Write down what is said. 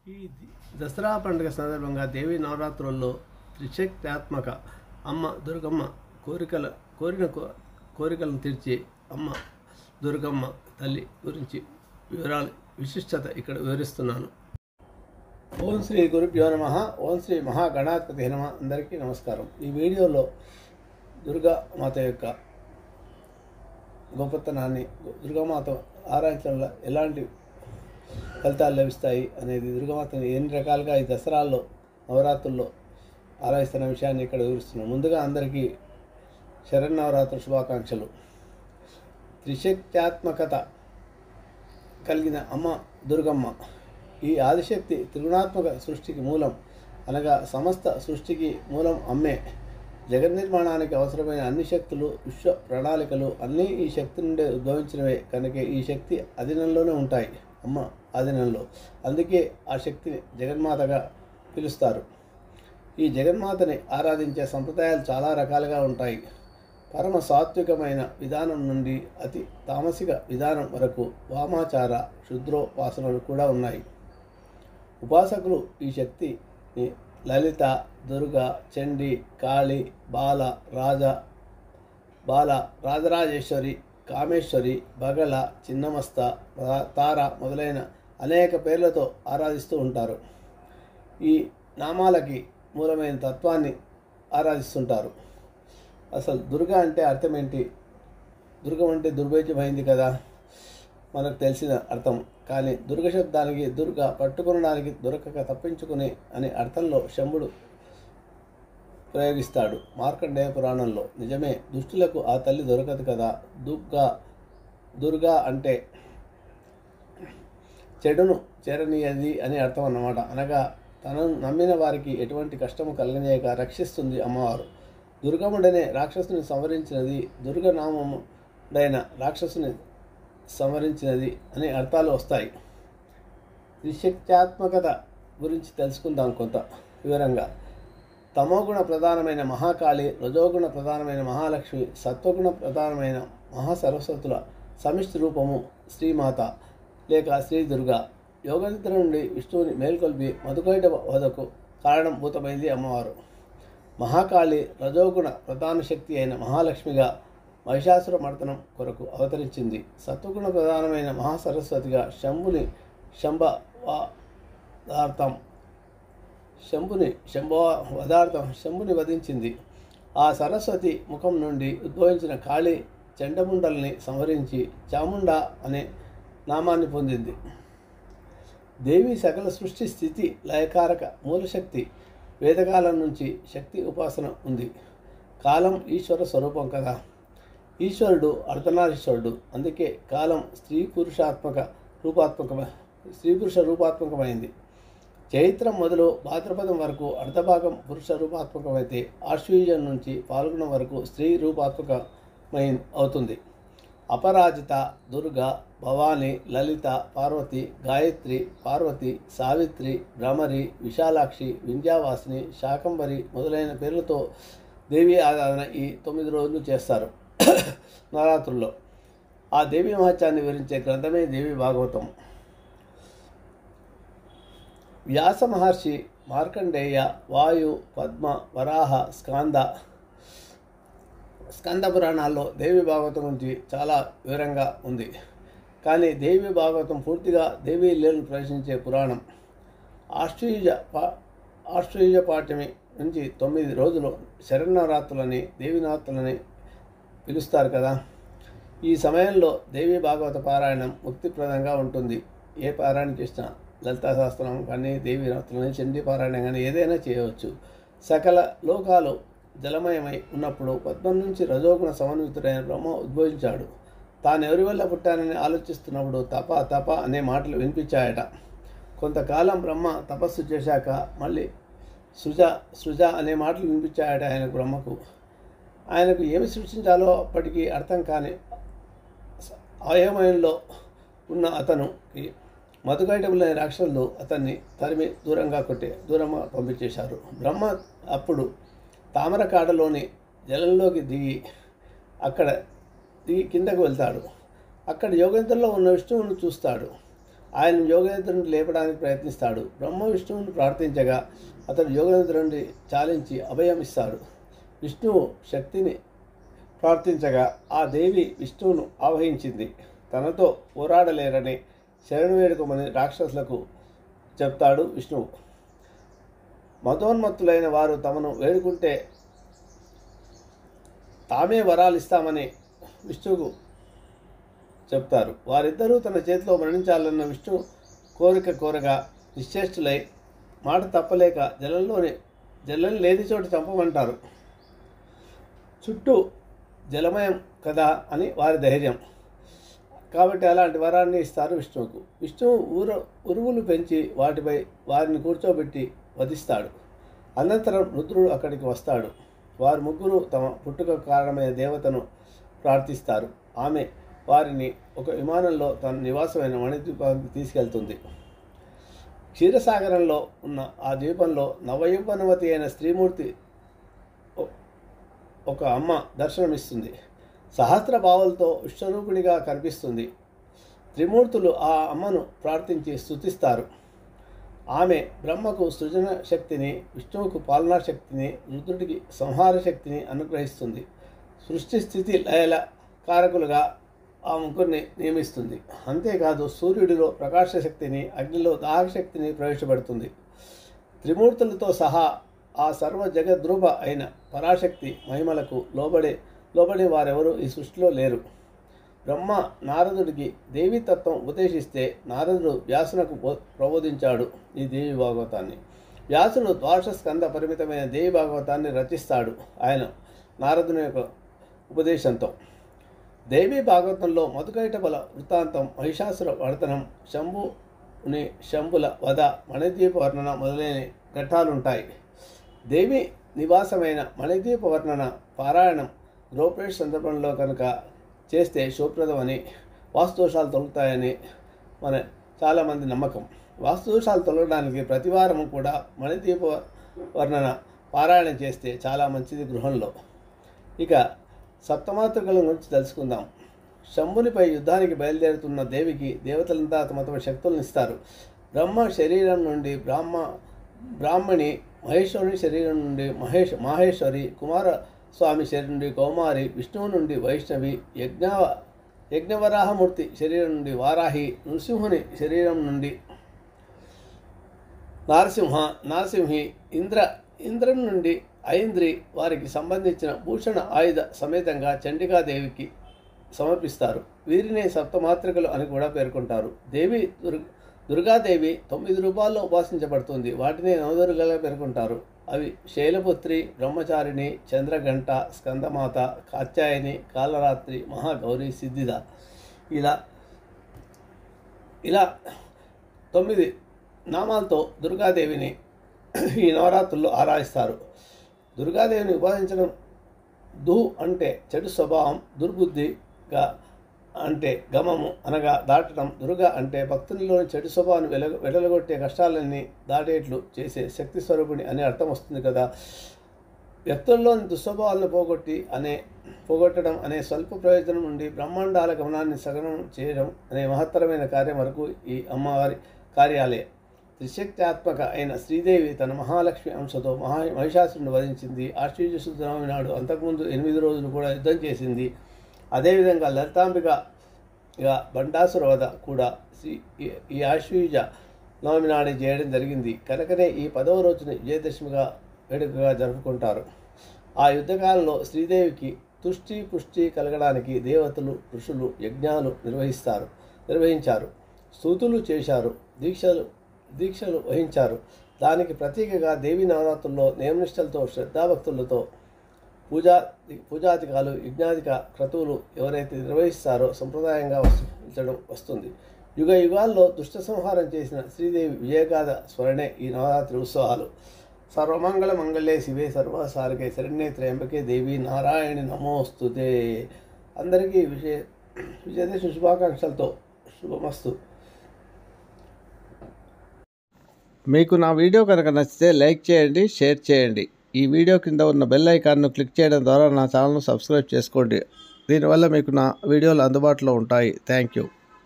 ఈ దసరా పండుగ సందర్భంగా దేవి నవరాత్రుల్లో త్రిశక్త్యాత్మక అమ్మ దుర్గమ్మ కోరికలను తీర్చే అమ్మ దుర్గమ్మ తల్లి గురించి వివరాలు విశిష్టత ఇక్కడ వివరిస్తున్నాను. ఓం శ్రీ గురుభ్యో నమః. ఓం శ్రీ మహాగణాధిపతి నమః. అందరికీ నమస్కారం. ఈ వీడియోలో దుర్గామాత యొక్క గొప్పతనాన్ని, దుర్గామాత ఆరాధించడంలో ఎలాంటి ఫలితాలు లభిస్తాయి అనేది, దుర్గామాతని ఎన్ని రకాలుగా ఈ దసరాల్లో నవరాత్రుల్లో ఆరాధిస్తున్న విషయాన్ని ఇక్కడ వివరిస్తున్నాం. ముందుగా అందరికీ శరన్నవరాత్రి శుభాకాంక్షలు. త్రిశక్త్యాత్మకత కలిగిన అమ్మ దుర్గమ్మ ఈ ఆదిశక్తి త్రిగుణాత్మక సృష్టికి మూలం, అనగా సమస్త సృష్టికి మూలం అమ్మే. జగన్నిర్మాణానికి అవసరమైన అన్ని శక్తులు, విశ్వ ప్రణాళికలు అన్నీ ఈ శక్తి నుండే ఉద్భవించినవే కనుక ఈ శక్తి అధీనంలోనే ఉంటాయి, అమ్మ ఆధీనంలో. అందుకే ఆ శక్తిని జగన్మాతగా పిలుస్తారు. ఈ జగన్మాతని ఆరాధించే సంప్రదాయాలు చాలా రకాలుగా ఉంటాయి. పరమ సాత్వికమైన విధానం నుండి అతి తామసిక విధానం వరకు వామాచార, శుద్రోపాసనలు కూడా ఉన్నాయి. ఉపాసకులు ఈ శక్తిని లలిత, దుర్గా, చండీ, కాళీ, రాజరాజేశ్వరి, కామేశ్వరి, బగళ, చిన్నమస్త, తార మొదలైన అనేక పేర్లతో ఆరాధిస్తూ ఉంటారు. ఈ నామాలకి మూలమైన తత్వాన్ని ఆరాధిస్తుంటారు. అసలు దుర్గా అంటే అర్థం ఏంటి? దుర్గం అంటే దుర్భేద్యమైంది కదా, మనకు తెలిసిన అర్థం. కానీ దుర్గ శబ్దానికి దుర్గ పట్టుకొనడానికి, దొరకక తప్పించుకుని అనే అర్థంలో శంభుడు ప్రయోగిస్తాడు మార్కండేయ పురాణంలో. నిజమే, దుష్టులకు ఆ తల్లి దొరకదు కదా. దుర్గా అంటే చెడును చేరనీయది అని అర్థం అన్నమాట. అనగా తనను నమ్మిన వారికి ఎటువంటి కష్టము కలగనీయక రక్షిస్తుంది అమ్మవారు. దుర్గముడనే రాక్షసుని సంవరించినది, దుర్గనామముడైన రాక్షసుని సంవరించినది అనే అర్థాలు వస్తాయి. త్రిశక్త్యాత్మకత గురించి తెలుసుకుందాం కొంత వివరంగా. తమోగుణ ప్రధానమైన మహాకాళి, రజోగుణ ప్రధానమైన మహాలక్ష్మి, సత్వగుణ ప్రధానమైన మహాసరస్వతుల సమిష్టి రూపము శ్రీమాత లేక శ్రీ దుర్గా. యోగనిద్ర నుండి విష్ణువుని మేల్కొల్పి మధుకైట వధకు కారణభూతమైంది అమ్మవారు. మహాకాళి రజోగుణ ప్రధాన శక్తి అయిన మహాలక్ష్మిగా మహిషాసుర మర్దనం కొరకు అవతరించింది. సత్వగుణ ప్రధానమైన మహాసరస్వతిగా శంభుని వధించింది. ఆ సరస్వతి ముఖం నుండి ఉద్భవించిన కాళీ చండముండల్ని సంహరించి చాముండ అనే నామాన్ని పొందింది. దేవి సకల సృష్టి స్థితి లయకారక మూలశక్తి. వేదకాలం నుంచి శక్తి ఉపాసన ఉంది. కాలం ఈశ్వర స్వరూపం కదా. ఈశ్వరుడు అర్ధనారీశ్వరుడు. అందుకే కాలం స్త్రీ పురుష రూపాత్మకమైంది. చైత్రం మొదలు భాద్రపదం వరకు అర్ధభాగం పురుష రూపాత్మకమైతే ఆశ్వీజం నుంచి పాల్గొనం వరకు స్త్రీ అవుతుంది. అపరాజిత, దుర్గా, భవాని, లలిత, పార్వతి, గాయత్రి, పార్వతి, సావిత్రి, భ్రమరి, విశాలాక్షి, వింధ్యావాసిని, శాకంబరి మొదలైన పేర్లతో దేవి ఆరాధన ఈ 9 రోజులు చేస్తారు నవరాత్రుల్లో. ఆ దేవి మహత్యాన్ని వివరించే గ్రంథమే దేవి భాగవతం. వ్యాస మహర్షి, మార్కండేయ, వాయు, పద్మ, వరాహ, స్కంద పురాణాల్లో దేవి భాగవతం గురించి చాలా వివరంగా ఉంది. కానీ దేవి భాగవతం పూర్తిగా దేవీ లీలను ప్రదర్శించే పురాణం. ఆశ్వయుజ పాఠ్యమి నుంచి 9 రోజులు శరన్నవరాత్రులని, దేవి నవరాత్రులని పిలుస్తారు కదా. ఈ సమయంలో దేవి భాగవత పారాయణం ముక్తిప్రదంగా ఉంటుంది. ఏ పారాయణం చేసినా, లలితా శాస్త్రం కానీ, దేవి నవరాత్రులని, చండీ పారాయణం కానీ ఏదైనా చేయవచ్చు. సకల లోకాలు జలమయమై ఉన్నప్పుడు పద్మం నుంచి రజోగుణ సమన్వితుడైన బ్రహ్మ ఉద్భవించాడు. తాను ఎవరి వల్ల పుట్టానని ఆలోచిస్తున్నప్పుడు తప అనే మాటలు వినిపించాయట. కొంతకాలం బ్రహ్మ తపస్సు చేశాక మళ్ళీ సృజ అనే మాటలు వినిపించాయట బ్రహ్మకు. ఆయనకు ఏమి సృష్టించాలో అప్పటికీ అర్థం కాని అయోమయంలో ఉన్న అతనుకి మధుకైటములైన రాక్షసులు అతన్ని తరిమి దూరంగా పంపించేశారు. బ్రహ్మ అప్పుడు తామరకాడలోని జలంలోకి దిగి కిందకు వెళ్తాడు. అక్కడ యోగంతలో ఉన్న విష్ణువును చూస్తాడు. ఆయన యోగనిద్రను లేపడానికి ప్రయత్నిస్తాడు. బ్రహ్మ విష్ణువుని ప్రార్థించగా అతడు యోగనిద్రని చాలించి అభయం ఇస్తాడు. విష్ణువు శక్తిని ప్రార్థించగా ఆ దేవి విష్ణువును ఆవహించింది. తనతో పోరాడలేరని శరణు వేడుకోమని రాక్షసులకు చెప్తాడు విష్ణువు. మతోన్మత్తులైన వారు తమను వేడుకుంటే తామే వరాలు ఇస్తామని విష్ణువుకు చెప్తారు. వారిద్దరూ తన చేతిలో మరణించాలన్న విష్ణు కోరగా నిశ్చేష్టులై మాట తప్పలేక జలం లేని చోట చంపమంటారు. చుట్టూ జలమయం కదా అని వారి ధైర్యం. కాబట్టి అలాంటి వరాన్ని ఇస్తారు విష్ణువుకు. విష్ణువు ఉరువులు పెంచి వాటిపై వారిని కూర్చోబెట్టి వధిస్తాడు. అనంతరం రుద్రుడు అక్కడికి వస్తాడు. వారు ముగ్గురు తమ పుట్టుక కారణమైన దేవతను ప్రార్థిస్తారు. ఆమె వారిని ఒక విమానంలో తన నివాసమైన మణిద్వీపానికి తీసుకెళ్తుంది. క్షీరసాగరంలో ఉన్న ఆ ద్వీపంలో నవయౌవనవతి అయిన స్త్రీమూర్తి ఒక అమ్మ దర్శనమిస్తుంది. సహస్ర భావాలతో విశ్వరూపిణిగా కనిపిస్తుంది. త్రిమూర్తులు ఆ అమ్మను ప్రార్థించి స్తుతిస్తారు. ఆమె బ్రహ్మకు సృజన శక్తిని, విష్ణువుకు పాలనా శక్తిని, రుద్రుడికి సంహార శక్తిని అనుగ్రహిస్తుంది. సృష్టి స్థితి లయల కారకులుగా ఆ ముగ్గురిని నియమిస్తుంది. అంతేకాదు సూర్యుడిలో ప్రకాశ శక్తిని, అగ్నిలో దాహశక్తిని ప్రవేశపెడుతుంది. త్రిమూర్తులతో సహా ఆ సర్వ జగద్రూప అయిన పరాశక్తి మహిమలకు లోబడే వారెవరూ ఈ సృష్టిలో లేరు. బ్రహ్మ నారదుడికి దేవీతత్వం ఉపదేశిస్తే నారదుడు వ్యాసునకు ప్రబోధించాడు ఈ దేవి భాగవతాన్ని. వ్యాసుడు ద్వాదశ స్కంద పరిమితమైన దేవి భాగవతాన్ని రచిస్తాడు ఆయన నారదుని యొక్క ఉపదేశంతో. దేవీ భాగవతంలో మధుకైటబల వృత్తాంతం, మహిషాసుర వర్ధనం, శంభుల వధ, మణిద్వీప వర్ణన మొదలైన ఘట్టాలుంటాయి. దేవి నివాసమైన మణిద్వీప వర్ణన పారాయణం గృహప్రవేశ సందర్భంలో కనుక చేస్తే శుభప్రదమని, వాస్తుదోషాలు తొలుగుతాయని చాలామంది నమ్మకం. వాస్తుదోషాలు తొలగడానికి ప్రతివారం కూడా మణిద్వీప వర్ణన పారాయణం చేస్తే చాలా మంచిది గృహంలో. ఇక సప్తమాతృకల గురించి తెలుసుకుందాం. శంభునిపై యుద్ధానికి బయలుదేరుతున్న దేవికి దేవతలంతా తమ తమ శక్తులను ఇస్తారు. బ్రహ్మ శరీరం నుండి బ్రాహ్మణి, మహేశ్వరుని శరీరం నుండి మాహేశ్వరి, కుమారస్వామి శరీరం నుండి కౌమారి, విష్ణువు నుండి వైష్ణవి, యజ్ఞవరాహమూర్తి శరీరం నుండి వారాహి, నృసింహుని శరీరం నుండి నారసింహి, ఇంద్రుని నుండి ఐంద్రి వారికి సంబంధించిన భూషణ ఆయుధ సమేతంగా చండికాదేవికి సమర్పిస్తారు. వీరినే సప్తమాతృకలు అని కూడా పేర్కొంటారు. దేవి దుర్గాదేవి 9 రూపాల్లో ఉపాసించబడుతుంది. వాటిని నవదుర్గలుగా పేర్కొంటారు. అవి శైలపుత్రి, బ్రహ్మచారిణి, చంద్రఘంట, స్కందమాత, కాత్యాయని, కాలరాత్రి, మహాగౌరి, సిద్ధిద. ఇలా 9 నామాలతో దుర్గాదేవిని ఈ నవరాత్రుల్లో ఆరాధిస్తారు. దుర్గాదేవిని ఉపాసించడం అంటే చెడు స్వభావం, దుర్బుద్ధిగా అంటే గమము అనగా దాటడం, దుర్గ అంటే భక్తునిలోని చెడు స్వభావాన్ని వెడలగొట్టే కష్టాలన్నీ దాటేట్లు చేసే శక్తి స్వరూపిణి అనే అర్థం వస్తుంది కదా. వ్యక్తుల్లోని దుస్వభావాలను పోగొట్టడం అనే స్వల్ప ప్రయోజనం నుండి బ్రహ్మాండాల గమనాన్ని సగనం చేయడం అనే మహత్తరమైన కార్యం వరకు ఈ అమ్మవారి కార్యాలే. త్రిశక్త్యాత్మక అయిన శ్రీదేవి తన మహాలక్ష్మి అంశతో మహిషాసురుని వధించింది. ఆశ్వయుజ శుద్ధ నవమి నాడు అంతకుముందు 8 రోజులు కూడా యుద్ధం చేసింది. అదేవిధంగా లలితాంబికగా బండాసుర వధ కూడా ఈ ఆశ్వయుజ నవమి నాడు చేయడం జరిగింది. కనుకనే ఈ 10వ రోజుని విజయదశమిగా వేడుకగా జరుపుకుంటారు. ఆ యుద్ధకాలంలో శ్రీదేవికి తుష్టి పుష్టి కలగడానికి దేవతలు, ఋషులు యజ్ఞాలు నిర్వహించారు, స్తూతులు చేశారు, దీక్షలు వహించారు. దానికి ప్రతీకగా దేవీ నవరాత్రుల్లో నియమనిష్టలతో శ్రద్ధాభక్తులతో పూజాధికాలు, యజ్ఞాధిక క్రతువులు ఎవరైతే నిర్వహిస్తారో సంప్రదాయంగా వస్తుంది. యుగ యుగాల్లో దుష్ట సంహారం చేసిన శ్రీదేవి విజయగాథ స్మరణే ఈ నవరాత్రి ఉత్సవాలు. సర్వమంగళ మంగళే శివే సర్వసారికే శరణ్యే త్రయంబకే దేవి నారాయణి నమోస్తుతే. అందరికీ విజయదశమి శుభాకాంక్షలతో శుభమస్తు. మీకు నా వీడియో కనుక నచ్చితే లైక్ చేయండి, షేర్ చేయండి. ఈ వీడియో కింద ఉన్న బెల్ ఐకాన్ను క్లిక్ చేయడం ద్వారా నా ఛానల్ను సబ్స్క్రైబ్ చేసుకోండి. దీనివల్ల మీకు నా వీడియోలు అందుబాటులో ఉంటాయి. Thank you.